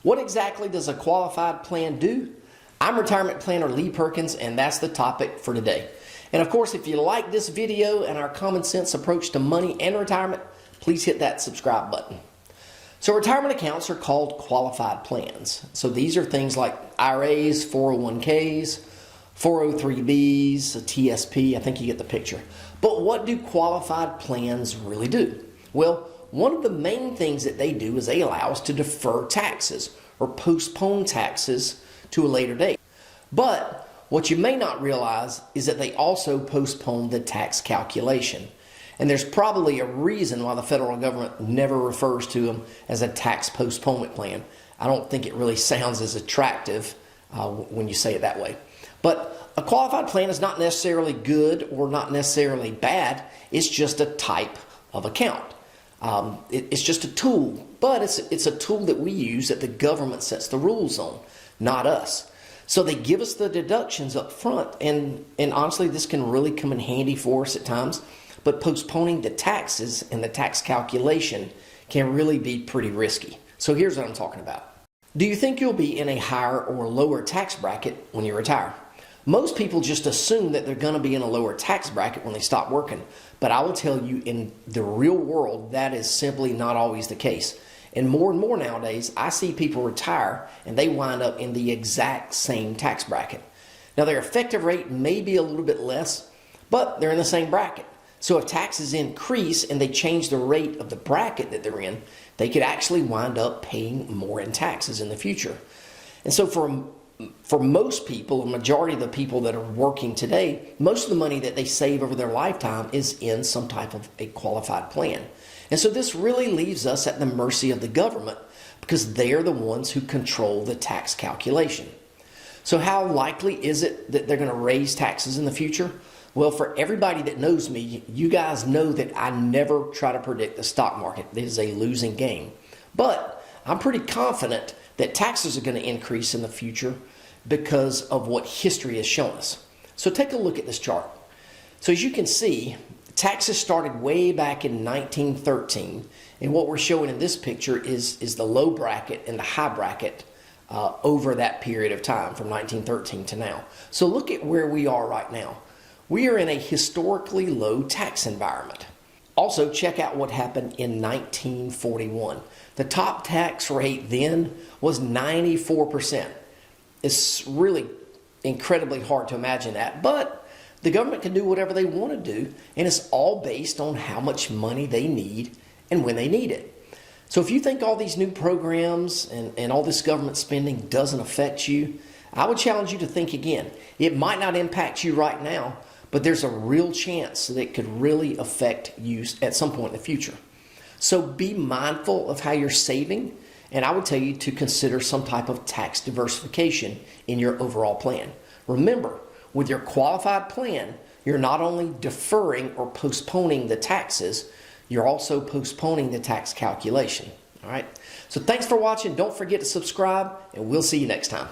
What exactly does a qualified plan do? I'm retirement planner Lee Perkins, and that's the topic for today. And of course, if you like this video and our common sense approach to money and retirement, please hit that subscribe button. So retirement accounts are called qualified plans. So these are things like IRAs, 401ks, 403bs, a TSP, I think you get the picture. But what do qualified plans really do? Well, one of the main things that they do is they allow us to defer taxes or postpone taxes to a later date. But what you may not realize is that they also postpone the tax calculation. And there's probably a reason why the federal government never refers to them as a tax postponement plan. I don't think it really sounds as attractive when you say it that way. But a qualified plan is not necessarily good or not necessarily bad. It's just a type of account. It's just a tool, but it's a tool that we use that the government sets the rules on, not us. So they give us the deductions up front, and honestly, this can really come in handy for us at times, but postponing the taxes and the tax calculation can really be pretty risky. So here's what I'm talking about. Do you think you'll be in a higher or lower tax bracket when you retire? Most people just assume that they're going to be in a lower tax bracket when they stop working. But I will tell you, in the real world, that is simply not always the case. And more nowadays, I see people retire and they wind up in the exact same tax bracket. Now, their effective rate may be a little bit less, but they're in the same bracket. So if taxes increase and they change the rate of the bracket that they're in, they could actually wind up paying more in taxes in the future. And so for most people, a majority of the people that are working today, most of the money that they save over their lifetime is in some type of a qualified plan. And so this really leaves us at the mercy of the government because they're the ones who control the tax calculation. So how likely is it that they're going to raise taxes in the future? Well, for everybody that knows me, you guys know that I never try to predict the stock market. It is a losing game. But I'm pretty confident that taxes are going to increase in the future because of what history has shown us. So take a look at this chart. So as you can see, taxes started way back in 1913, and what we're showing in this picture is the low bracket and the high bracket over that period of time from 1913 to now. So look at where we are right now. We are in a historically low tax environment. Also, check out what happened in 1941. The top tax rate then was 94%. It's really incredibly hard to imagine that, but the government can do whatever they want to do, and it's all based on how much money they need and when they need it. So if you think all these new programs and all this government spending doesn't affect you, I would challenge you to think again. It might not impact you right now, but there's a real chance that it could really affect you at some point in the future. So be mindful of how you're saving, and I would tell you to consider some type of tax diversification in your overall plan. Remember, with your qualified plan, you're not only deferring or postponing the taxes, you're also postponing the tax calculation. All right. So thanks for watching. Don't forget to subscribe, and we'll see you next time.